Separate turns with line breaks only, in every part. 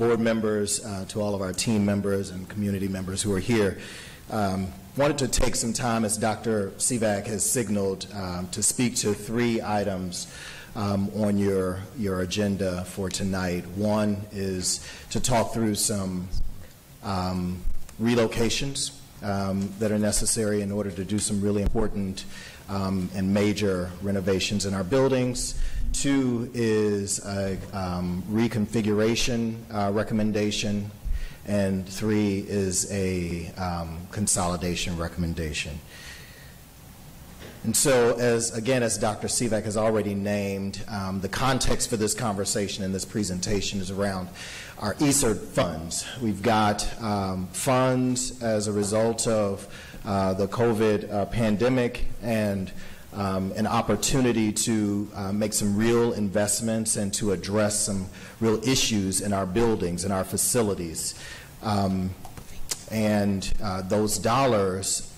board members, to all of our team members and community members who are here. Wanted to take some time, as Dr. Sivak has signaled, to speak to 3 items on your agenda for tonight. One is to talk through some relocations that are necessary in order to do some really important and major renovations in our buildings. 2 is a reconfiguration recommendation, and 3 is a consolidation recommendation. And so, as Dr. Sivak has already named, the context for this conversation and this presentation is around our ESSER funds. We've got funds as a result of the COVID pandemic, and an opportunity to make some real investments and to address some real issues in our buildings and our facilities. Those dollars,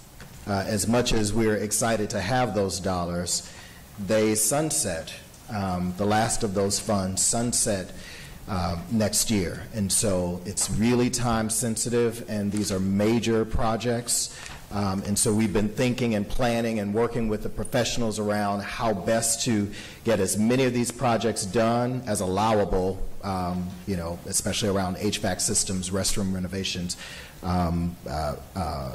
as much as we're excited to have those dollars, they sunset. The last of those funds sunset next year. And so it's really time sensitive, and these are major projects. And so we've been thinking and planning and working with the professionals around how best to get as many of these projects done as allowable, especially around HVAC systems, restroom renovations,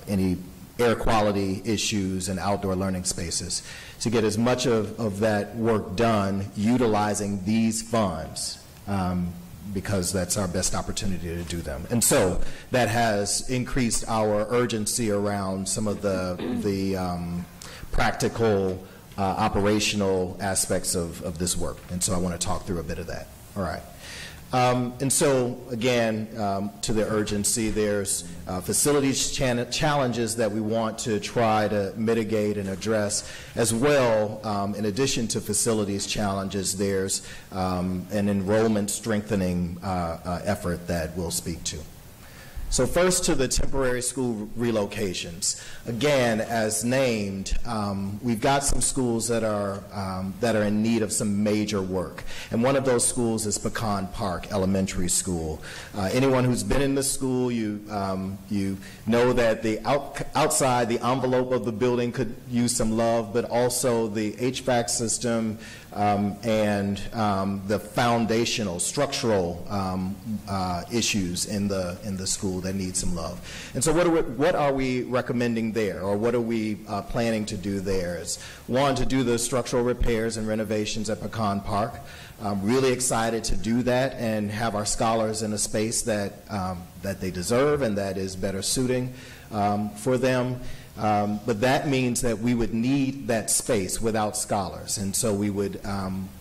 any air quality issues and outdoor learning spaces, to get as much of that work done utilizing these funds, because that's our best opportunity to do them. And so that has increased our urgency around some of the practical, operational aspects of this work. And so I want to talk through a bit of that. All right. And so, again, to the urgency, there's facilities challenges that we want to try to mitigate and address as well. In addition to facilities challenges, there's an enrollment strengthening effort that we'll speak to. So first, to the temporary school relocations. Again, as named, we've got some schools that are in need of some major work. And one of those schools is Pecan Park Elementary School. Anyone who's been in the school, you know that the outside, the envelope of the building could use some love, but also the HVAC system and the foundational, structural issues in the school that need some love. And so what are we recommending there, or what are we planning to do there? Is one, to do the structural repairs and renovations at Pecan Park. I'm really excited to do that and have our scholars in a space that they deserve and that is better suiting for them. But that means that we would need that space without scholars. And so we would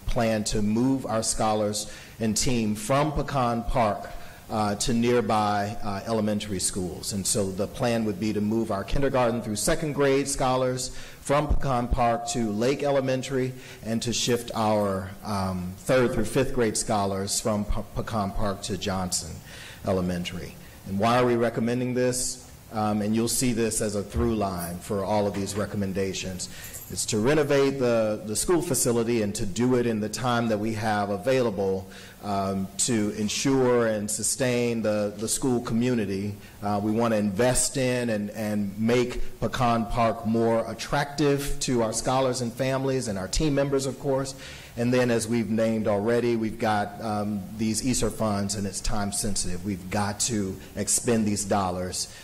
plan to move our scholars and team from Pecan Park to nearby elementary schools. And so the plan would be to move our kindergarten through 2nd grade scholars from Pecan Park to Lake Elementary, and to shift our 3rd through 5th grade scholars from Pecan Park to Johnson Elementary. And why are we recommending this? And you'll see this as a through line for all of these recommendations. It's to renovate the school facility and to do it in the time that we have available to ensure and sustain the school community. We want to invest in and make Pecan Park more attractive to our scholars and families and our team members, of course. And then, as we've named already, we've got these ESSER funds, and it's time sensitive. We've got to expend these dollars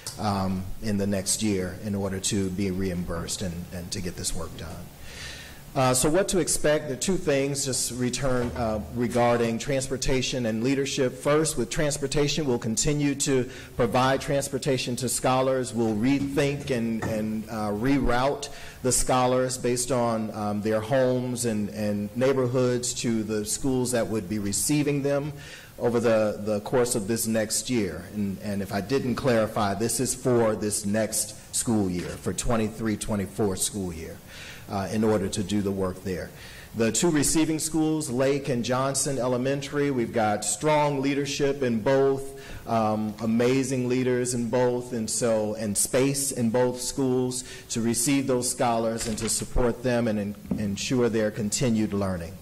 in the next year in order to be reimbursed and to get this work done. So what to expect? There are 2 things just regarding transportation and leadership. First, with transportation, we'll continue to provide transportation to scholars. We'll rethink and reroute the scholars based on their homes and neighborhoods to the schools that would be receiving them over the course of this next year. And if I didn't clarify, this is for this next school year, for 23-24 school year, in order to do the work there. The 2 receiving schools, Lake and Johnson Elementary, we've got strong leadership in both, amazing leaders in both, and space in both schools to receive those scholars and to support them and ensure their continued learning.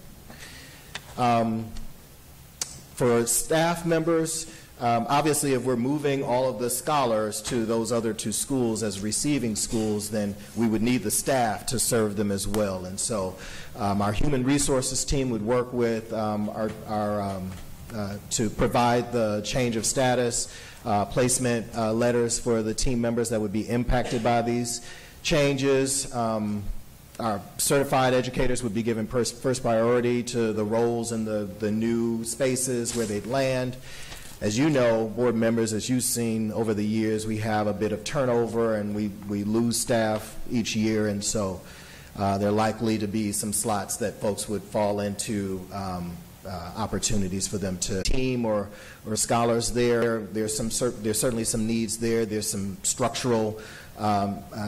For staff members, Obviously, if we're moving all of the scholars to those other two schools as receiving schools, then we would need the staff to serve them as well. And so our human resources team would work with to provide the change of status, placement letters for the team members that would be impacted by these changes. Our certified educators would be given first priority to the roles in the new spaces where they'd land. As you know, board members, as you've seen over the years, we have a bit of turnover and we lose staff each year, and so there are likely to be some slots that folks would fall into, opportunities for them to team or scholars there. There's certainly some needs there. There's some structural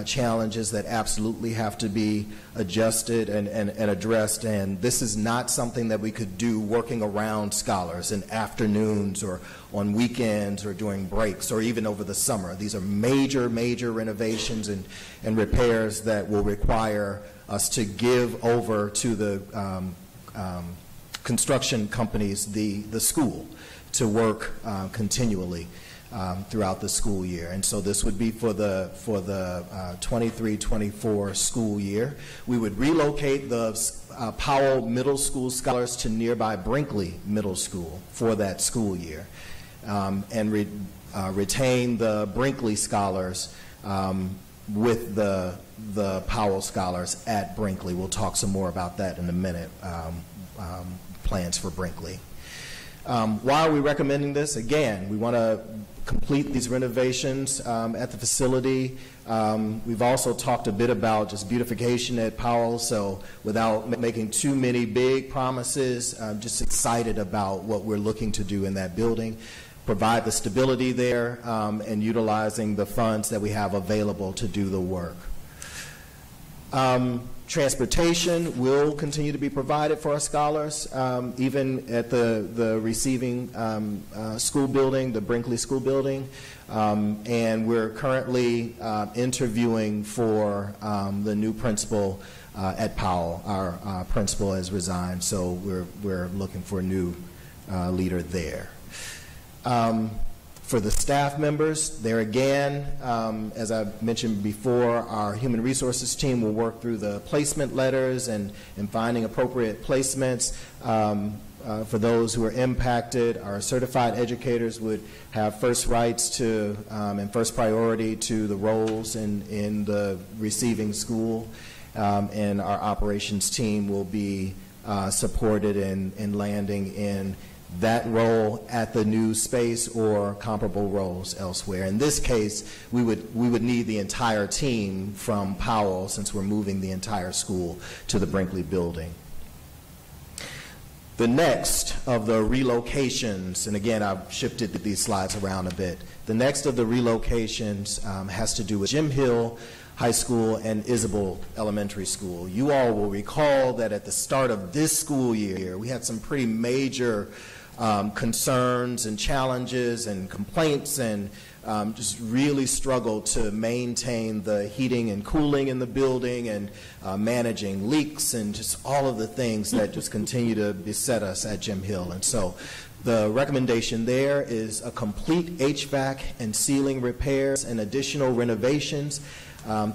challenges that absolutely have to be adjusted and addressed, and this is not something that we could do working around scholars in afternoons or on weekends or during breaks or even over the summer. These are major renovations and repairs that will require us to give over to the construction companies the school to work continually throughout the school year. And so this would be for the 23-24 school year. We would relocate the Powell Middle School scholars to nearby Brinkley Middle School for that school year, and retain the Brinkley scholars with the Powell scholars at Brinkley. We'll talk some more about that in a minute, plans for Brinkley. Why are we recommending this? Again, we want to complete these renovations at the facility. We've also talked a bit about just beautification at Powell, so without making too many big promises, I'm just excited about what we're looking to do in that building, provide the stability there, and utilizing the funds that we have available to do the work. Transportation will continue to be provided for our scholars, even at the receiving school building, the Brinkley School Building. And we're currently interviewing for the new principal at Powell. Our principal has resigned, so we're looking for a new leader there. For the staff members, there again, as I mentioned before, our human resources team will work through the placement letters and finding appropriate placements for those who are impacted. Our certified educators would have first rights to and first priority to the roles in the receiving school, and our operations team will be supported in landing in that role at the new space or comparable roles elsewhere. In this case, we would need the entire team from Powell, since we're moving the entire school to the Brinkley building. The next of the relocations, and again, I've shifted these slides around a bit. The next of the relocations has to do with Jim Hill High School and Isabel Elementary School. You all will recall that at the start of this school year, we had some pretty major concerns and challenges and complaints, and just really struggled to maintain the heating and cooling in the building, and managing leaks and just all of the things that just continue to beset us at Jim Hill. And so the recommendation there is a complete HVAC and ceiling repairs and additional renovations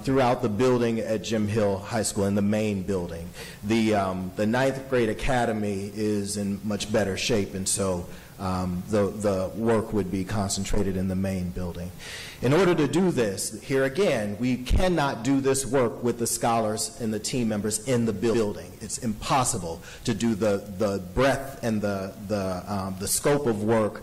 throughout the building at Jim Hill High School, in the main building. The ninth grade academy is in much better shape, and so the work would be concentrated in the main building. In order to do this, here again, we cannot do this work with the scholars and the team members in the building. It's impossible to do the breadth and the scope of work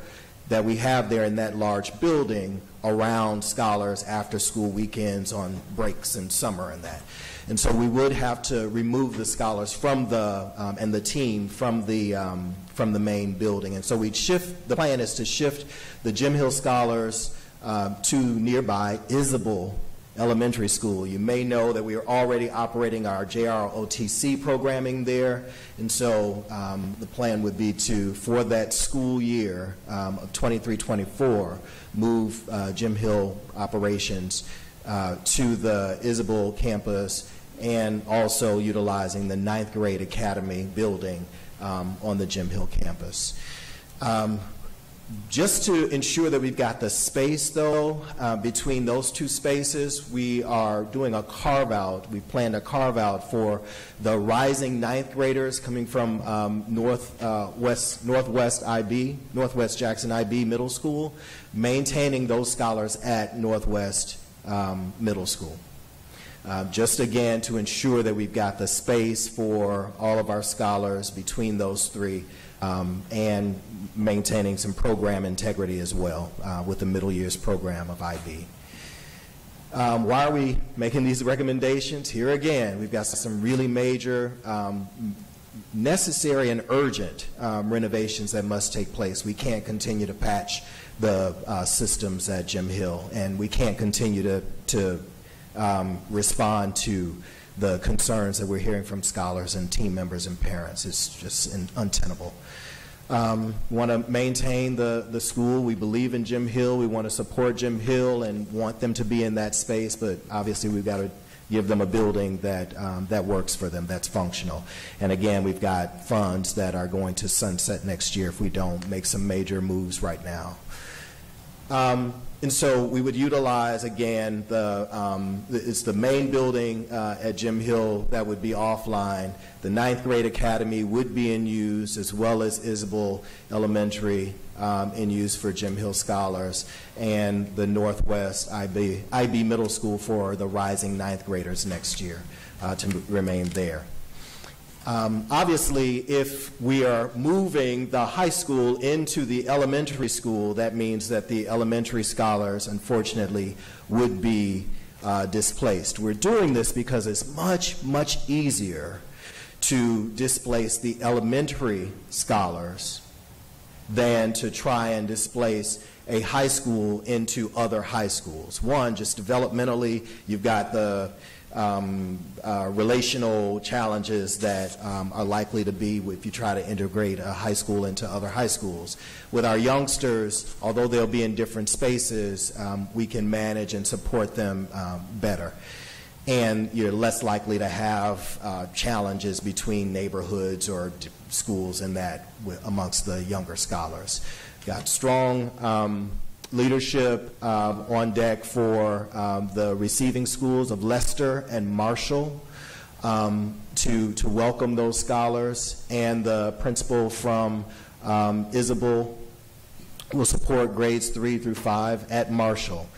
that we have there in that large building around scholars after school weekends, on breaks in summer and that. And so we would have to remove the scholars from the and the team from the main building. And so the plan is to shift the Jim Hill scholars to nearby Isabel Elementary School. You may know that we are already operating our JROTC programming there, and so the plan would be to, for that school year of 23-24, move Jim Hill operations to the Isabel campus, and also utilizing the ninth grade academy building on the Jim Hill campus. Just to ensure that we've got the space, though, between those two spaces, we are doing a carve-out. We planned a carve-out for the rising ninth graders coming from Northwest Jackson IB Middle School, maintaining those scholars at Northwest Middle School. Just again to ensure that we've got the space for all of our scholars between those three, and maintaining some program integrity as well with the middle years program of IB. Why are we making these recommendations? Here again, we've got some really major, necessary and urgent renovations that must take place. We can't continue to patch the systems at Jim Hill, and we can't continue to respond to the concerns that we're hearing from scholars and team members and parents. It's just untenable. Want to maintain the school. We believe in Jim Hill. We want to support Jim Hill and want them to be in that space, but obviously we've got to give them a building that, that works for them, that's functional. And again, we've got funds that are going to sunset next year if we don't make some major moves right now. And so we would utilize, again, it's the main building at Jim Hill that would be offline. The ninth grade academy would be in use, as well as Isabel Elementary in use for Jim Hill scholars, and the Northwest IB Middle School for the rising ninth graders next year to remain there. Obviously, if we are moving the high school into the elementary school, that means that the elementary scholars, unfortunately, would be displaced. We're doing this because it's much, much easier to displace the elementary scholars than to try and displace a high school into other high schools. One, just developmentally, you've got the relational challenges that are likely to be if you try to integrate a high school into other high schools. With our youngsters, although they'll be in different spaces, we can manage and support them better. And you're less likely to have challenges between neighborhoods or schools and that amongst the younger scholars. Got strong leadership on deck for the receiving schools of Leicester and Marshall to welcome those scholars, and the principal from Isabel will support grades 3 through 5 at Marshall.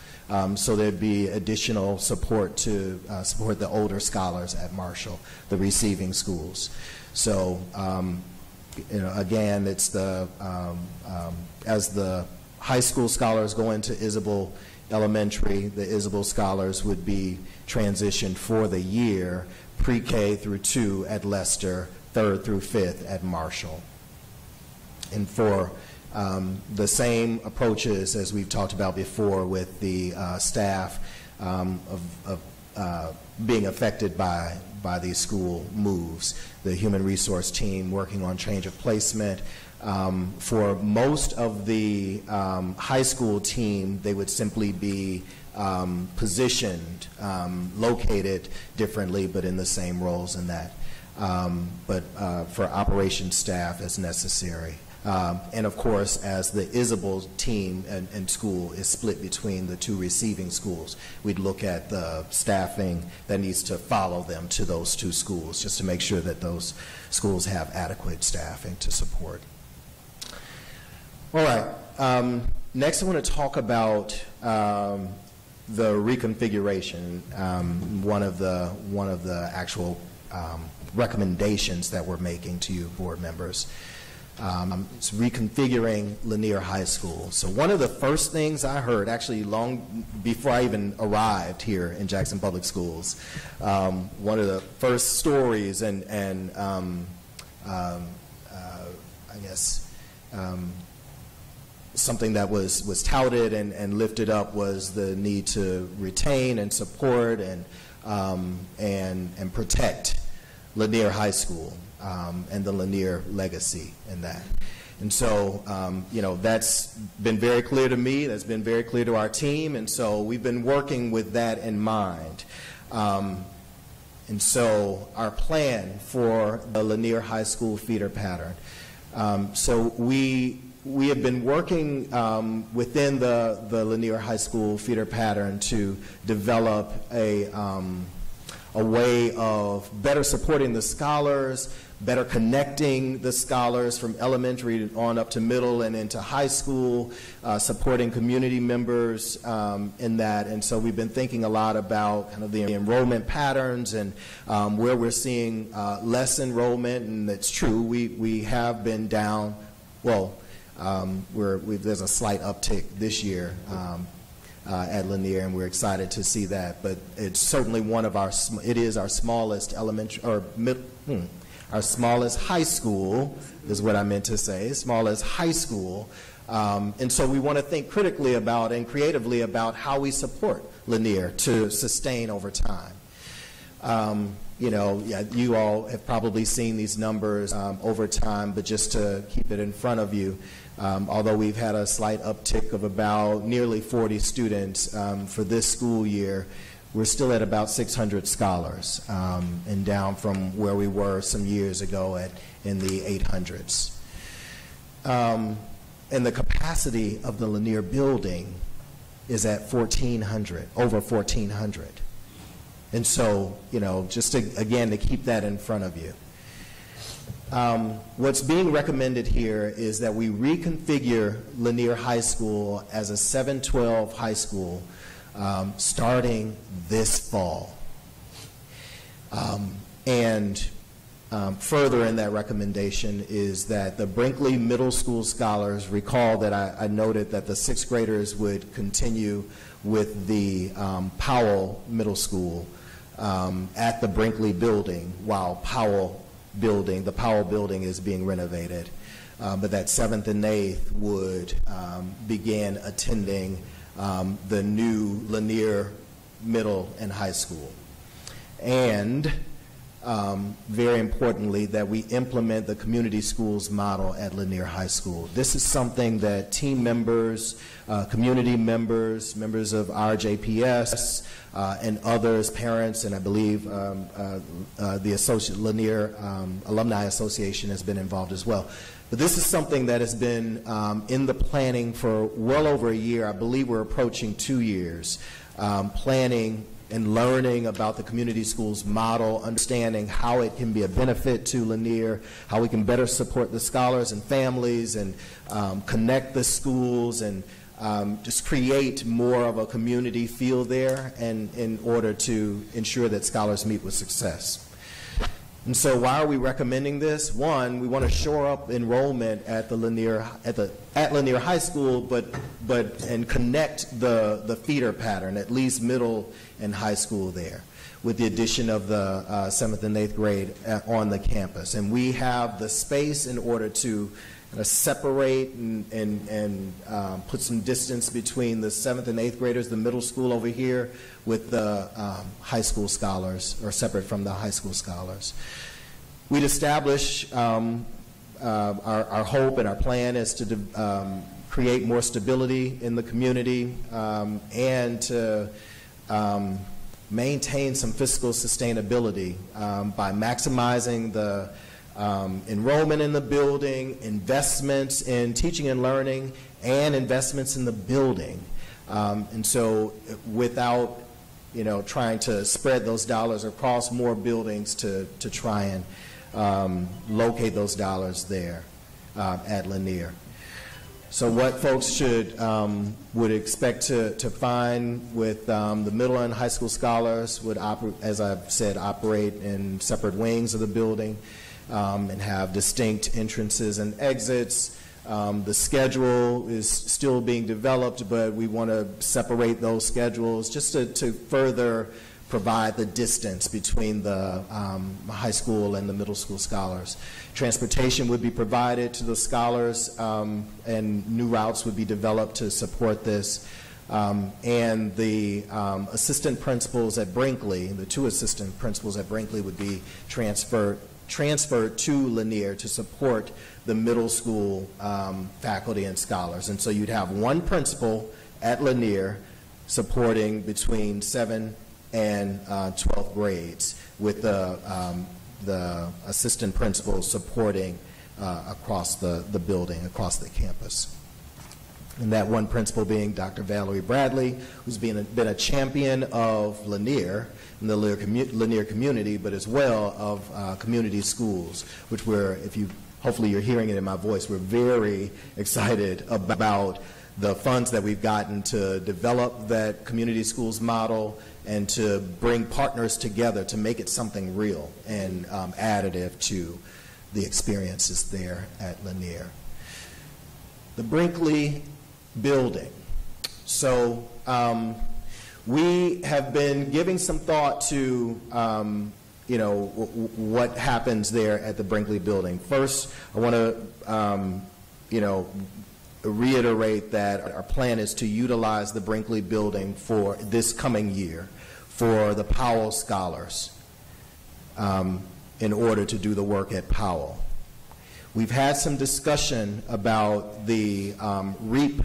So there'd be additional support to support the older scholars at Marshall, the receiving schools. So you know, again, it's the as the high school scholars go into Isabel Elementary, the Isabel scholars would be transitioned for the year, pre-K through 2 at Leicester, 3rd through 5th at Marshall. And for the same approaches as we've talked about before with the staff being affected by these school moves, the human resource team working on change of placement. For most of the high school team, they would simply be positioned, located differently, but in the same roles in that. But for operations staff as necessary. And of course, as the Isabel team and school is split between the two receiving schools, we'd look at the staffing that needs to follow them to those two schools, just to make sure that those schools have adequate staffing to support. All right. Next, I want to talk about the reconfiguration. One of the actual recommendations that we're making to you, board members. It's reconfiguring Lanier High School. So one of the first things I heard, actually long before I even arrived here in Jackson Public Schools, one of the first stories and I guess something that was touted and lifted up was the need to retain and support and protect Lanier High School. And the Lanier legacy in that. And so, you know, that's been very clear to me, that's been very clear to our team, and so we've been working with that in mind. And so our plan for the Lanier High School feeder pattern. So we we have been working within the Lanier High School feeder pattern to develop a way of better supporting the scholars, better connecting the scholars from elementary on up to middle and into high school, supporting community members in that. And so we've been thinking a lot about kind of the enrollment patterns and where we're seeing less enrollment, and it's true, we have been down, well, there's a slight uptick this year at Lanier, and we're excited to see that. But it's certainly one of our, it is our smallest elementary, or our smallest high school, is what I meant to say, smallest high school. And so we want to think critically about and creatively about how we support Lanier to sustain over time. You know, yeah, you all have probably seen these numbers over time, but just to keep it in front of you, although we've had a slight uptick of about nearly 40 students for this school year, we're still at about 600 scholars, and down from where we were some years ago in the 800s. And the capacity of the Lanier building is at 1,400, over 1,400. And so, you know, just to, again, to keep that in front of you. What's being recommended here is that we reconfigure Lanier High School as a 712 high school starting this fall. Further in that recommendation is that the Brinkley Middle School scholars, recall that I noted that the 6th graders would continue with the Powell Middle School at the Brinkley building while the Powell building is being renovated. But that 7th and 8th would begin attending the new Lanier Middle and High School. And very importantly, that we implement the community schools model at Lanier High School. This is something that team members, community members, members of RJPS, and others, parents, and I believe the Lanier Alumni Association has been involved as well. But this is something that has been in the planning for well over a year. I believe we're approaching 2 years, planning and learning about the community schools model, understanding how it can be a benefit to Lanier, how we can better support the scholars and families and connect the schools and just create more of a community feel there, and in order to ensure that scholars meet with success. And so why are we recommending this? One, we want to shore up enrollment at the Lanier High School, and connect the feeder pattern, at least middle and high school there, with the addition of the 7th and 8th grade on the campus. And we have the space in order to separate and put some distance between the 7th and 8th graders, the middle school over here, with the high school scholars, or separate from the high school scholars. We'd establish our hope and our plan is to create more stability in the community and to maintain some fiscal sustainability by maximizing the enrollment in the building, investments in teaching and learning, and investments in the building. And so without, you know, trying to spread those dollars across more buildings to try and locate those dollars there at Lanier. So what folks would expect to find with the middle and high school scholars would, as I've said, operate in separate wings of the building and have distinct entrances and exits. The schedule is still being developed, but we want to separate those schedules just to further provide the distance between the high school and the middle school scholars. Transportation would be provided to the scholars, and new routes would be developed to support this. And the assistant principals at Brinkley, the 2 assistant principals at Brinkley, would be transferred to Lanier to support the middle school faculty and scholars. And so you'd have 1 principal at Lanier supporting between 7th and 12th grades, with the assistant principal supporting across the building, across the campus. And that one principal being Dr. Valerie Bradley, who's been a champion of Lanier, in the Lanier community, but as well of community schools, which hopefully you're hearing it in my voice, we're very excited about the funds that we've gotten to develop that community schools model and to bring partners together to make it something real and additive to the experiences there at Lanier. The Brinkley building. So we have been giving some thought to what happens there at the Brinkley building. First, I want to reiterate that our plan is to utilize the Brinkley building for this coming year for the Powell Scholars in order to do the work at Powell. We've had some discussion about the REAP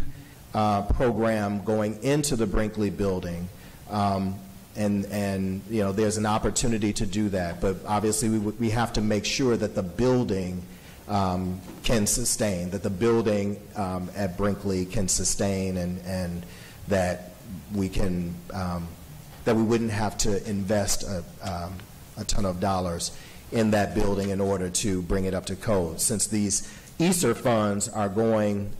program going into the Brinkley building, and there's an opportunity to do that, but obviously we have to make sure that the building can sustain, that the building at Brinkley can sustain, and that we can that we wouldn't have to invest a ton of dollars in that building in order to bring it up to code. Since these ESSER funds are going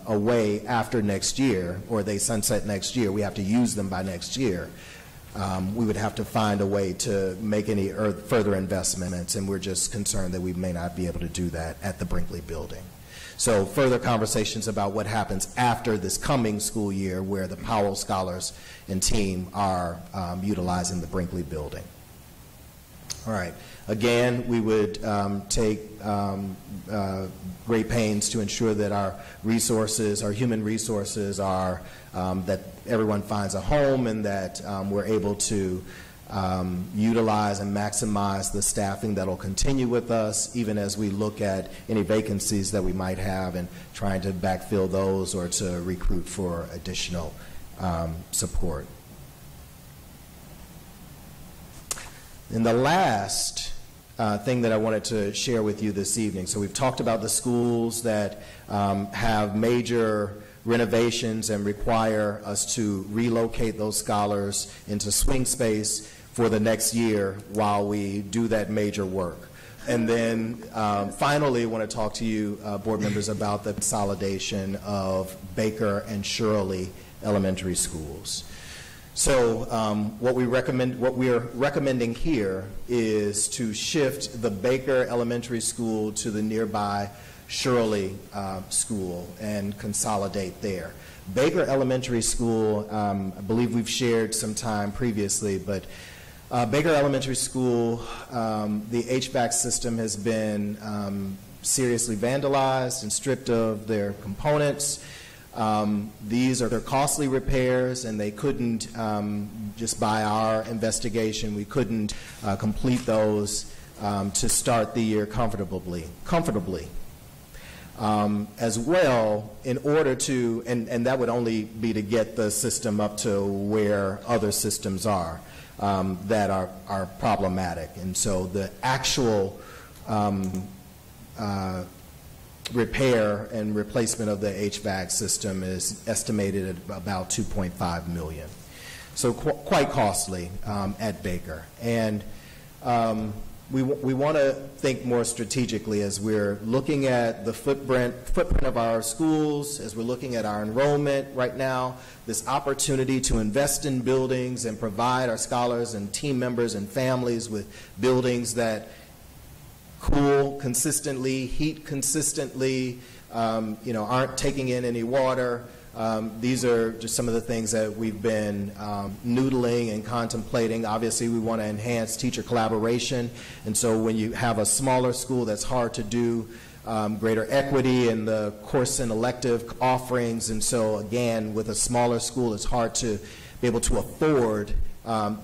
away after next year, or they sunset next year, we have to use them by next year. We would have to find a way to make any further investments, and we're just concerned that we may not be able to do that at the Brinkley building. So further conversations about what happens after this coming school year, where the Powell Scholars and team are utilizing the Brinkley building. All right. Again, we would take great pains to ensure that our resources, our human resources, are that everyone finds a home, and that we're able to utilize and maximize the staffing that will continue with us, even as we look at any vacancies that we might have and trying to backfill those or to recruit for additional support. And the last thing that I wanted to share with you this evening, so we've talked about the schools that have major renovations and require us to relocate those scholars into swing space for the next year while we do that major work. And then finally, I want to talk to you, board members, about the consolidation of Baker and Shirley elementary schools. So what we are recommending here is to shift the Baker Elementary School to the nearby Shirley School and consolidate there. Baker Elementary School, I believe we've shared some time previously, but Baker Elementary School, the HVAC system has been seriously vandalized and stripped of their components. These are costly repairs, and they couldn't, just by our investigation, we couldn't complete those to start the year comfortably. As well, in order to, and that would only be to get the system up to where other systems are that are problematic. And so the actual repair and replacement of the HVAC system is estimated at about $2.5 million. So quite costly at Baker. And we want to think more strategically as we're looking at the footprint of our schools, as we're looking at our enrollment right now, this opportunity to invest in buildings and provide our scholars and team members and families with buildings that cool consistently, heat consistently, aren't taking in any water. These are just some of the things that we've been noodling and contemplating. Obviously, we want to enhance teacher collaboration, and so when you have a smaller school, that's hard to do. Greater equity in the course and elective offerings, and so again, with a smaller school, it's hard to be able to afford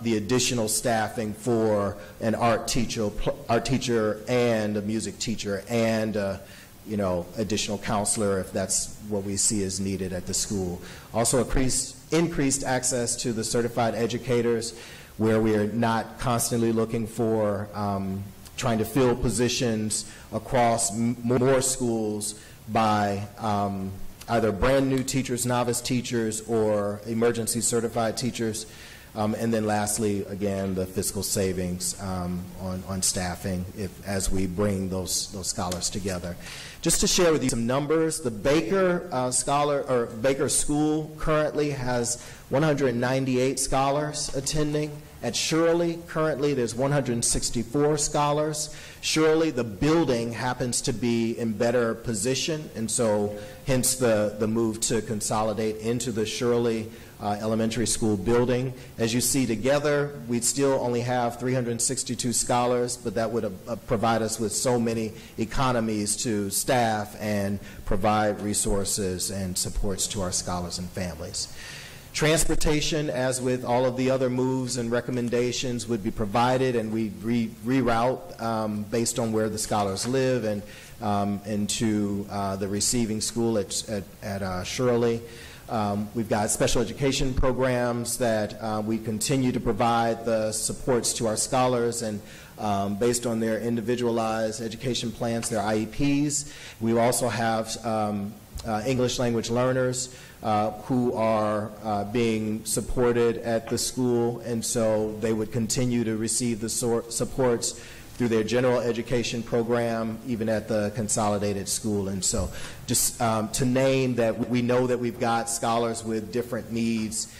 the additional staffing for an art teacher and a music teacher and additional counselor if that's what we see as needed at the school. Also increased access to the certified educators, where we are not constantly looking for trying to fill positions across more schools by either brand new teachers, novice teachers, or emergency certified teachers. And then lastly, again, the fiscal savings on staffing as we bring those scholars together. Just to share with you some numbers, the Baker Baker School currently has 198 scholars attending. At Shirley, currently there's 164 scholars. Shirley, the building happens to be in better position, and so hence the move to consolidate into the Shirley elementary school building. As you see together, we'd still only have 362 scholars, but that would provide us with so many economies to staff and provide resources and supports to our scholars and families. Transportation, as with all of the other moves and recommendations, would be provided, and we reroute based on where the scholars live and into the receiving school at Shirley. We've got special education programs that we continue to provide the supports to our scholars, and based on their individualized education plans, their IEPs. We also have English language learners who are being supported at the school, and so they would continue to receive the supports through their general education program, even at the consolidated school. And so just to name that, we know that we've got scholars with different needs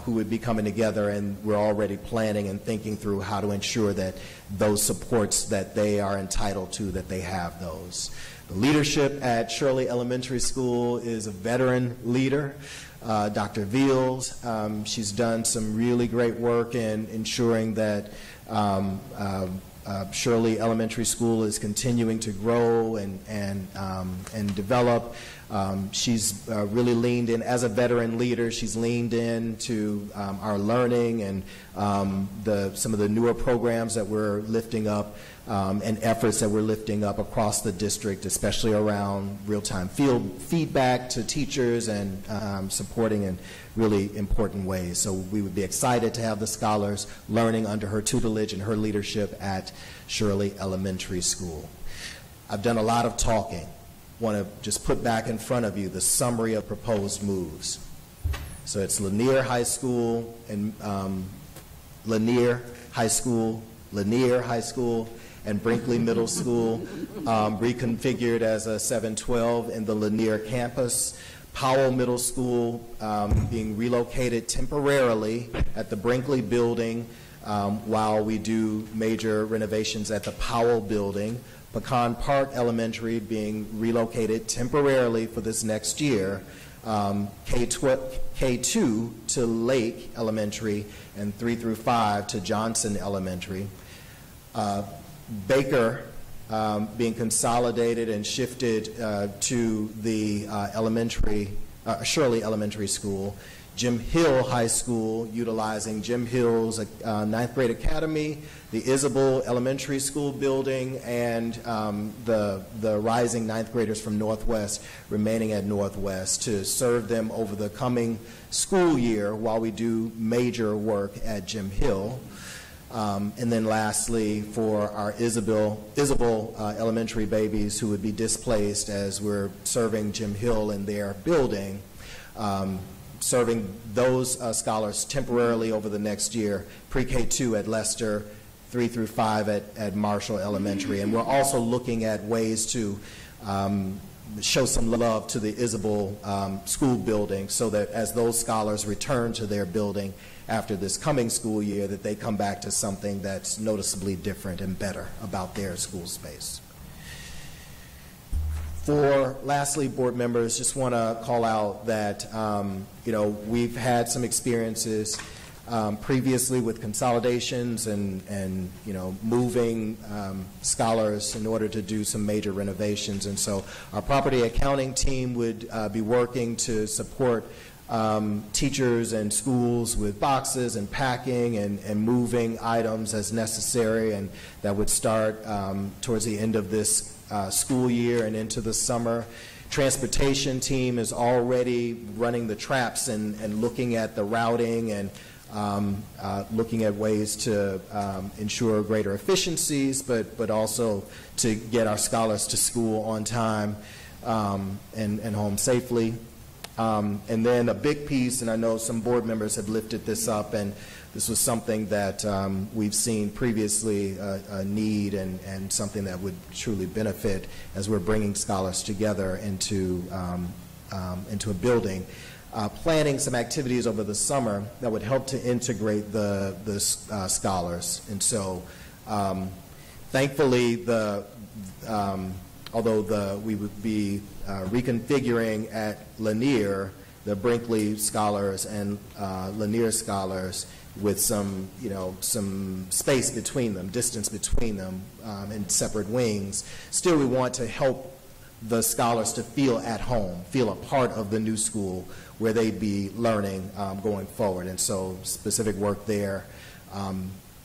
who would be coming together, and we're already planning and thinking through how to ensure that those supports that they are entitled to, that they have those. The leadership at Shirley Elementary School is a veteran leader, Dr. Veals. She's done some really great work in ensuring that Shirley Elementary School is continuing to grow and develop. She's really leaned in, as a veteran leader, she's leaned in to our learning and some of the newer programs that we're lifting up and efforts that we're lifting up across the district, especially around real-time field feedback to teachers and supporting in really important ways. So we would be excited to have the scholars learning under her tutelage and her leadership at Shirley Elementary School. I've done a lot of talking. Want to just put back in front of you the summary of proposed moves. So it's Lanier High School and Lanier High School, and Brinkley Middle School reconfigured as a 712 in the Lanier campus. Powell Middle School being relocated temporarily at the Brinkley building while we do major renovations at the Powell building. Pecan Park Elementary being relocated temporarily for this next year. K2 to Lake Elementary, and 3 through 5 to Johnson Elementary. Baker being consolidated and shifted to the Shirley Elementary School. Jim Hill High School, utilizing Jim Hill's 9th grade academy, the Isabel Elementary School building, and the rising 9th graders from Northwest remaining at Northwest to serve them over the coming school year while we do major work at Jim Hill. And then lastly, for our Isabel elementary babies who would be displaced as we're serving Jim Hill in their building, serving those scholars temporarily over the next year, pre-K2 at Lester, 3 through 5 at Marshall Elementary. And we're also looking at ways to show some love to the Isabel school building, so that as those scholars return to their building after this coming school year, that they come back to something that's noticeably different and better about their school space. Lastly, board members, just want to call out that we've had some experiences previously with consolidations and moving scholars in order to do some major renovations, and so our property accounting team would be working to support teachers and schools with boxes and packing and moving items as necessary, and that would start towards the end of this school year and into the summer. Transportation team is already running the traps and looking at the routing and looking at ways to ensure greater efficiencies, but also to get our scholars to school on time and home safely. And then a big piece, and I know some board members have lifted this up, and this was something that we've seen previously, a need and something that would truly benefit as we're bringing scholars together into a building. Planning some activities over the summer that would help to integrate the scholars. And so thankfully, although we would be reconfiguring at Lanier, the Brinkley scholars and Lanier scholars with some space between them, distance between them in separate wings, still we want to help the scholars to feel at home, feel a part of the new school where they'd be learning going forward. And so specific work there.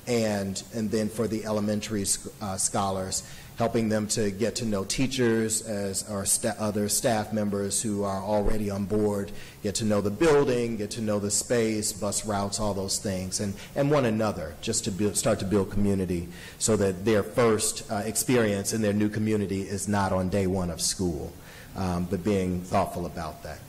And then for the elementary scholars, helping them to get to know teachers as our other staff members who are already on board, get to know the building, get to know the space, bus routes, all those things, and one another, just to start to build community so that their first experience in their new community is not on day one of school, but being thoughtful about that.